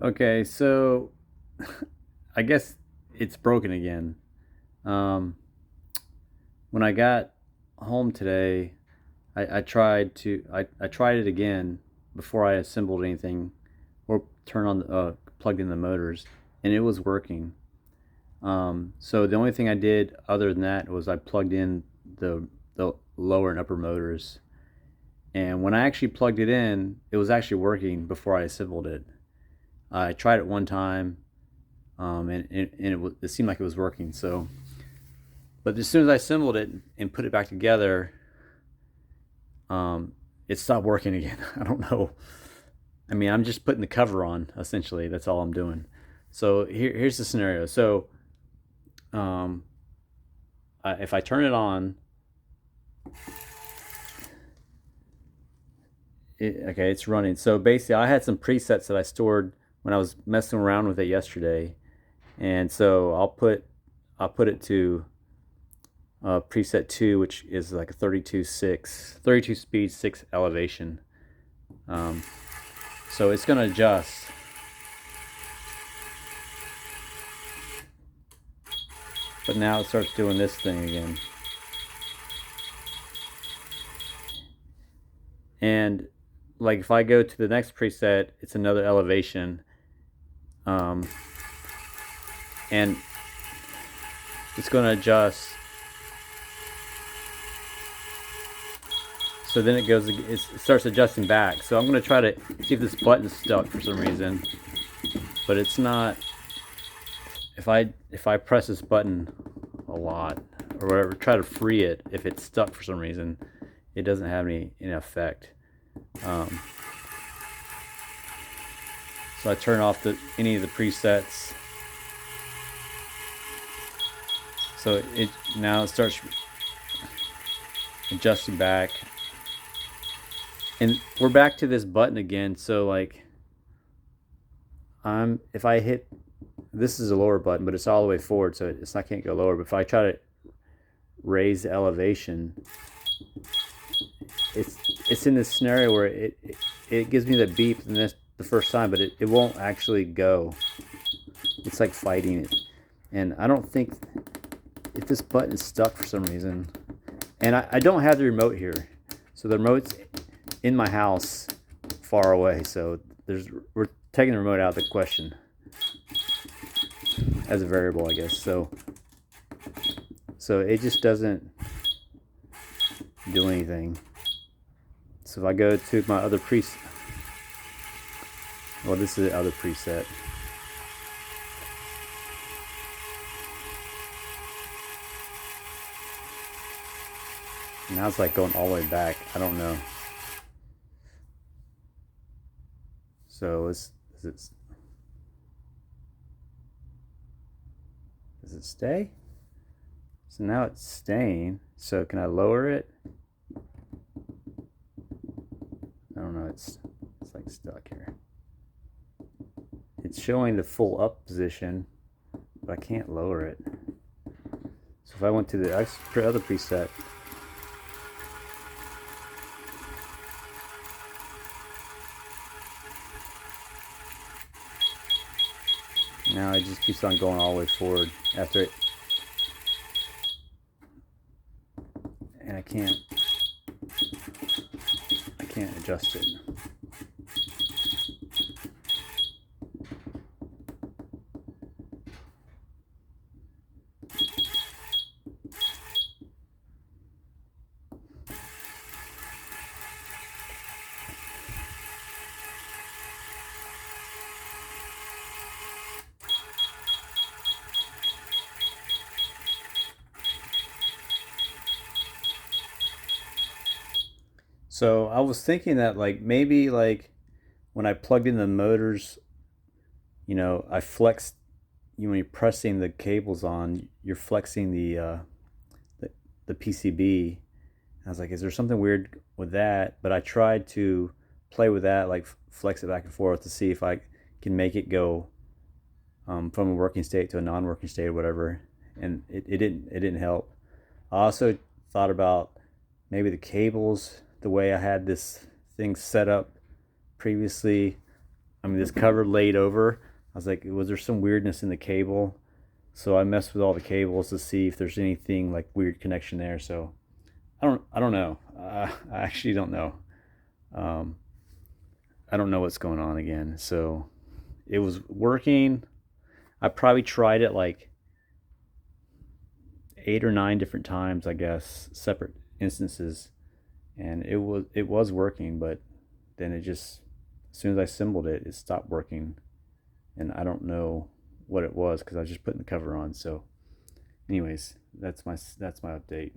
Okay, so I guess it's broken again. Um, when I got home today, I tried it again before I assembled anything or turned on plugged in the motors, and it was working. So the only thing I did other than that was I plugged in the lower and upper motors, and when I actually plugged it in, it was actually working before I assembled it. I tried it one time, it seemed like it was working. So, but as soon as I assembled it and put it back together, um, it stopped working again. I don't know. I mean, I'm just putting the cover on essentially. That's all I'm doing. So here's the scenario. So um, if I turn it on, okay, it's running. So basically, I had some presets that I stored when I was messing around with it yesterday, and so I'll put it to preset 2, which is like a 32 speed, 6 elevation. Um, so it's going to adjust. But now it starts doing this thing again. And like if I go to the next preset, it's another elevation. Um, and it's going to adjust. So then it starts adjusting back. So I'm going to try to see if this button's stuck for some reason. But it's not. If I press this button a lot or whatever, try to free it, if it's stuck for some reason, it doesn't have any effect. So I turn off any of the presets. So now it starts adjusting back, and we're back to this button again. So like, if I hit, this is a lower button, but it's all the way forward, so I can't go lower. But if I try to raise the elevation, it's in this scenario where it gives me the beep the first time, but it won't actually go. It's like fighting it, and I don't think if this button is stuck for some reason, and I don't have the remote here, so the remote's in my house, far away. So we're taking the remote out of the question as a variable, I guess. So it just doesn't do anything. So if I go to my other preset, well, this is the other preset. Now it's like going all the way back. I don't know. So does it stay? So now it's staying. So can I lower it? I don't know. It's like stuck here. It's showing the full up position, but I can't lower it. So if I went to the other preset, now it just keeps on going all the way forward after it, and I can't adjust it. So I was thinking that like maybe like when I plugged in the motors, I flexed. When you're pressing the cables on, you're flexing the, the PCB. I was like, is there something weird with that? But I tried to play with that, like flex it back and forth to see if I can make it go from a working state to a non-working state or whatever, and it didn't help. I also thought about maybe the cables, the way I had this thing set up previously. I mean, this cover laid over. I was like, was there some weirdness in the cable? So I messed with all the cables to see if there's anything like weird connection there. So I don't know. I actually don't know. Um, I don't know what's going on again. So it was working. I probably tried it like 8 or 9 different times, I guess, separate instances, and it was working, but then it just, as soon as I assembled it, it stopped working, and I don't know what it was because I was just putting the cover on. So anyways, that's my update.